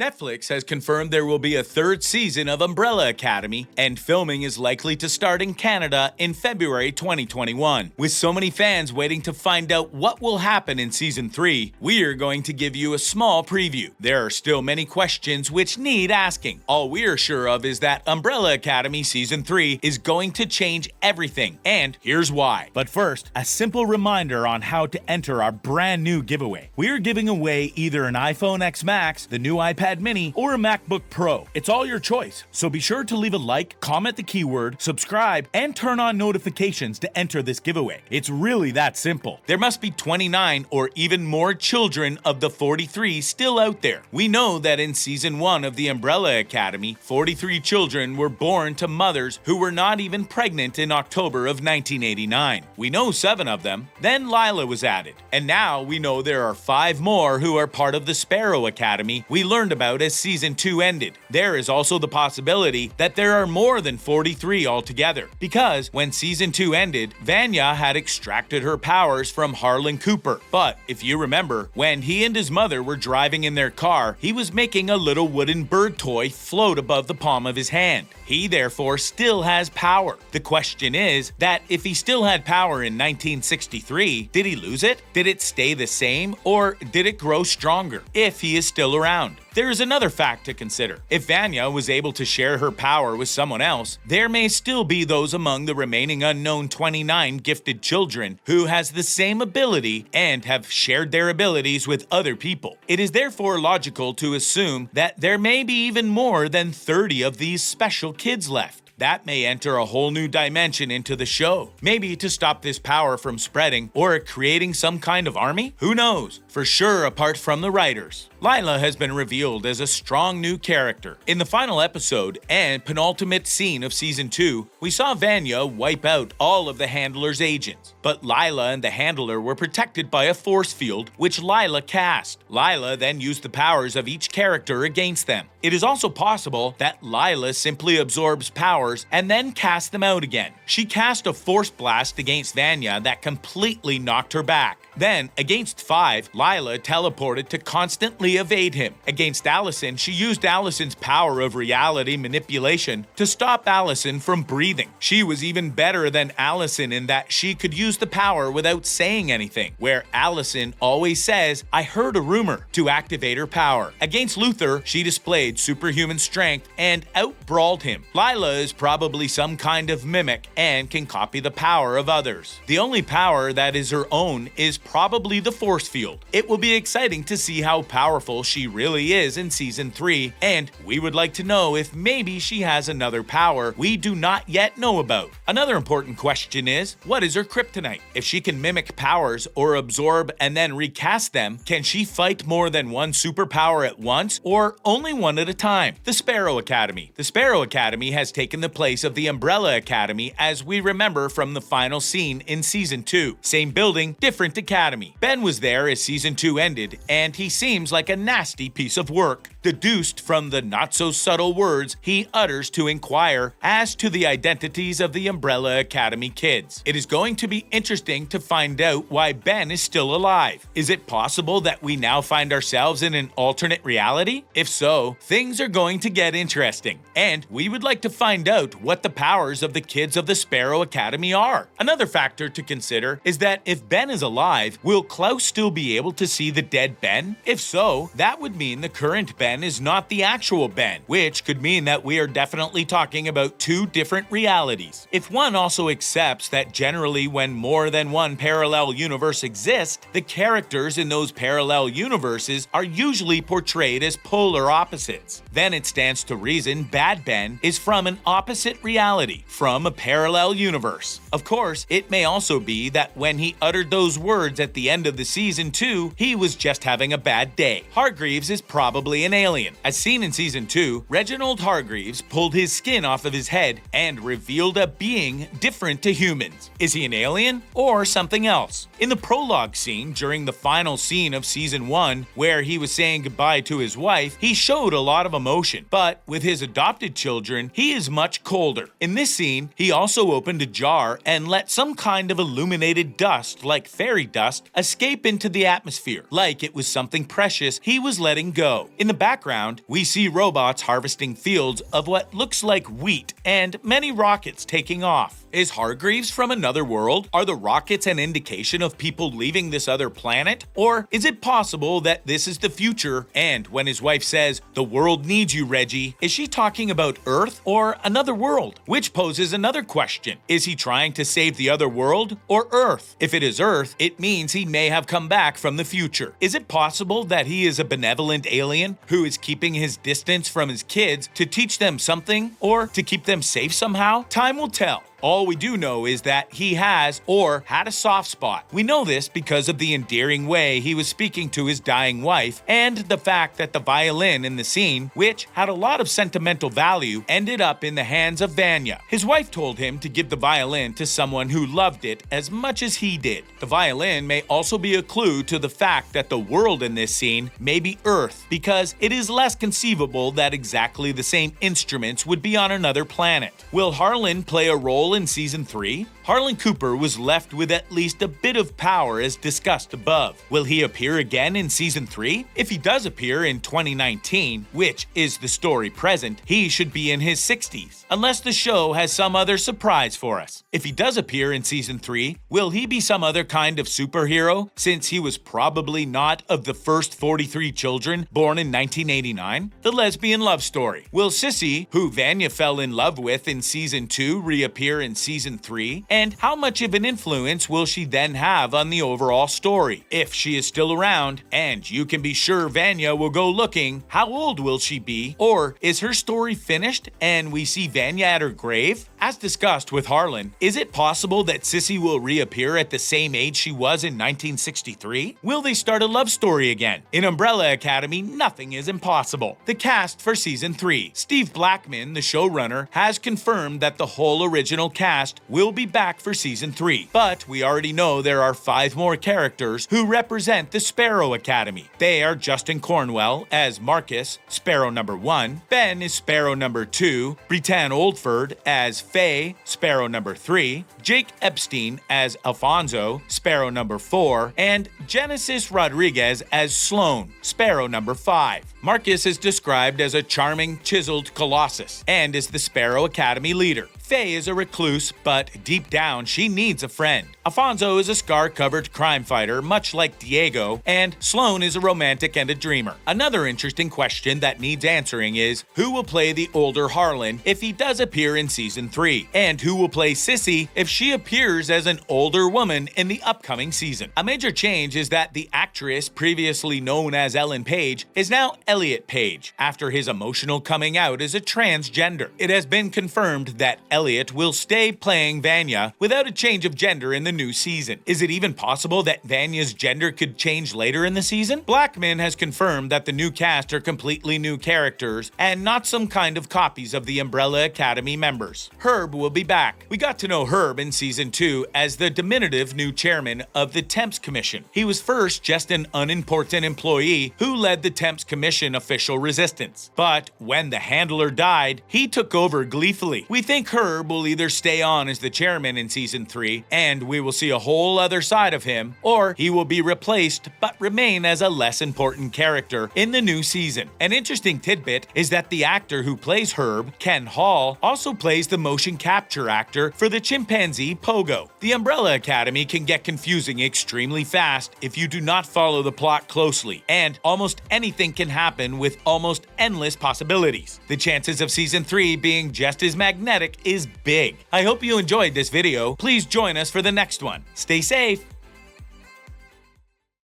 Netflix has confirmed there will be a third season of Umbrella Academy, and filming is likely to start in Canada in February 2021. With so many fans waiting to find out what will happen in Season 3, we are going to give you a small preview. There are still many questions which need asking. All we are sure of is that Umbrella Academy Season 3 is going to change everything, and here's why. But first, a simple reminder on how to enter our brand new giveaway. We are giving away either an iPhone X Max, the new iPad Mini, or a MacBook Pro. It's all your choice, so be sure to leave a like, comment the keyword, subscribe, and turn on notifications to enter this giveaway. It's really that simple. There must be 29 or even more children of the 43 still out there. We know that in Season 1 of the Umbrella Academy, 43 children were born to mothers who were not even pregnant in October of 1989. We know 7 of them. Then Lila was added. And now we know there are 5 more who are part of the Sparrow Academy we learned about as Season 2 ended. There is also the possibility that there are more than 43 altogether, because when Season 2 ended, Vanya had extracted her powers from Harlan Cooper. But if you remember, when he and his mother were driving in their car, he was making a little wooden bird toy float above the palm of his hand. He therefore still has power. The question is that if he still had power in 1963, did he lose it? Did it stay the same, or did it grow stronger if he is still around? There is another fact to consider. If Vanya was able to share her power with someone else, there may still be those among the remaining unknown 29 gifted children who has the same ability and have shared their abilities with other people. It is therefore logical to assume that there may be even more than 30 of these special kids left. That may enter a whole new dimension into the show. Maybe to stop this power from spreading or creating some kind of army? Who knows? For sure, apart from the writers. Lila has been revealed as a strong new character. In the final episode and penultimate scene of Season 2, we saw Vanya wipe out all of the Handler's agents. But Lila and the Handler were protected by a force field, which Lila cast. Lila then used the powers of each character against them. It is also possible that Lila simply absorbs powers and then casts them out again. She cast a force blast against Vanya that completely knocked her back. Then, against 5, Lila teleported to constantly evade him. Against Allison, she used Allison's power of reality manipulation to stop Allison from breathing. She was even better than Allison in that she could use the power without saying anything, where Allison always says, "I heard a rumor," to activate her power. Against Luther, she displayed superhuman strength and out-brawled him. Lila is probably some kind of mimic and can copy the power of others. The only power that is her own is probably the force field. It will be exciting to see how powerful she really is in Season 3, and we would like to know if maybe she has another power we do not yet know about. Another important question is, what is her kryptonite? If she can mimic powers or absorb and then recast them, can she fight more than one superpower at once, or only one at a time? The Sparrow Academy. The Sparrow Academy has taken the place of the Umbrella Academy as we remember from the final scene in Season 2. Same building, different academy. Ben was there as Season 2 ended, and he seems like a nasty piece of work, deduced from the not-so-subtle words he utters to inquire as to the identities of the Umbrella Academy kids. It is going to be interesting to find out why Ben is still alive. Is it possible that we now find ourselves in an alternate reality? If so, things are going to get interesting, and we would like to find out what the powers of the kids of the Sparrow Academy are. Another factor to consider is that if Ben is alive, will Klaus still be able to see the dead Ben? If so, that would mean the current Ben is not the actual Ben, which could mean that we are definitely talking about 2 different realities. If one also accepts that generally when more than one parallel universe exists, the characters in those parallel universes are usually portrayed as polar opposites, then it stands to reason Bad Ben is from an opposite reality, from a parallel universe. Of course, it may also be that when he uttered those words at the end of the Season 2, he was just having a bad day. Hargreeves is probably an alien. As seen in Season 2, Reginald Hargreeves pulled his skin off of his head and revealed a being different to humans. Is he an alien or something else? In the prologue scene during the final scene of Season 1, where he was saying goodbye to his wife, he showed a lot of emotion, but with his adopted children, he is much much colder. In this scene, he also opened a jar and let some kind of illuminated dust, like fairy dust, escape into the atmosphere, like it was something precious he was letting go. In the background, we see robots harvesting fields of what looks like wheat and many rockets taking off. Is Hargreeves from another world? Are the rockets an indication of people leaving this other planet? Or is it possible that this is the future, and when his wife says, "The world needs you, Reggie," is she talking about Earth or another world? Which poses another question. Is he trying to save the other world or Earth? If it is Earth, it means he may have come back from the future. Is it possible that he is a benevolent alien who is keeping his distance from his kids to teach them something or to keep them safe somehow? Time will tell. All we do know is that he has or had a soft spot. We know this because of the endearing way he was speaking to his dying wife and the fact that the violin in the scene, which had a lot of sentimental value, ended up in the hands of Vanya. His wife told him to give the violin to someone who loved it as much as he did. The violin may also be a clue to the fact that the world in this scene may be Earth, because it is less conceivable that exactly the same instruments would be on another planet. Will Harlan play a role in Season 3? Harlan Cooper was left with at least a bit of power as discussed above. Will he appear again in Season 3? If he does appear in 2019, which is the story present, he should be in his 60s, unless the show has some other surprise for us. If he does appear in Season 3, will he be some other kind of superhero, since he was probably not of the first 43 children born in 1989? The lesbian love story. Will Sissy, who Vanya fell in love with in Season 2, reappear in Season 3? And how much of an influence will she then have on the overall story? If she is still around, and you can be sure Vanya will go looking, how old will she be? Or is her story finished and we see Vanya at her grave? As discussed with Harlan, is it possible that Sissy will reappear at the same age she was in 1963? Will they start a love story again? In Umbrella Academy, nothing is impossible. The cast for Season 3. Steve Blackman, the showrunner, has confirmed that the whole original cast will be back for Season 3, but we already know there are 5 more characters who represent the Sparrow Academy. They are Justin Cornwell as Marcus, Sparrow number 1, Ben is Sparrow number 2, Britann Oldford as Faye, Sparrow number 3, Jake Epstein as Alfonso, Sparrow number 4, and Genesis Rodriguez as Sloan, Sparrow number 5. Marcus is described as a charming, chiseled colossus and is the Sparrow Academy leader. Faye is a recluse, but deep down she needs a friend. Alfonso is a scar-covered crime fighter, much like Diego, and Sloan is a romantic and a dreamer. Another interesting question that needs answering is, who will play the older Harlan if he does appear in Season 3? And who will play Sissy if she appears as an older woman in the upcoming season? A major change is that the actress previously known as Ellen Page is now Elliot Page, after his emotional coming out as a transgender. It has been confirmed that Elliot will stay playing Vanya without a change of gender in the new season. Is it even possible that Vanya's gender could change later in the season? Blackman has confirmed that the new cast are completely new characters and not some kind of copies of the Umbrella Academy members. Herb will be back. We got to know Herb in Season 2 as the diminutive new chairman of the Temps Commission. He was first just an unimportant employee who led the Temps Commission official resistance. But when the handler died, he took over gleefully. We think Herb will either stay on as the chairman in Season 3, and we will see a whole other side of him, or he will be replaced but remain as a less important character in the new season. An interesting tidbit is that the actor who plays Herb, Ken Hall, also plays the motion capture actor for the chimpanzee Pogo. The Umbrella Academy can get confusing extremely fast if you do not follow the plot closely, and almost anything can happen with almost endless possibilities. The chances of Season 3 being just as magnetic is big. I hope you enjoyed this video. Please join us for the next one. Stay safe.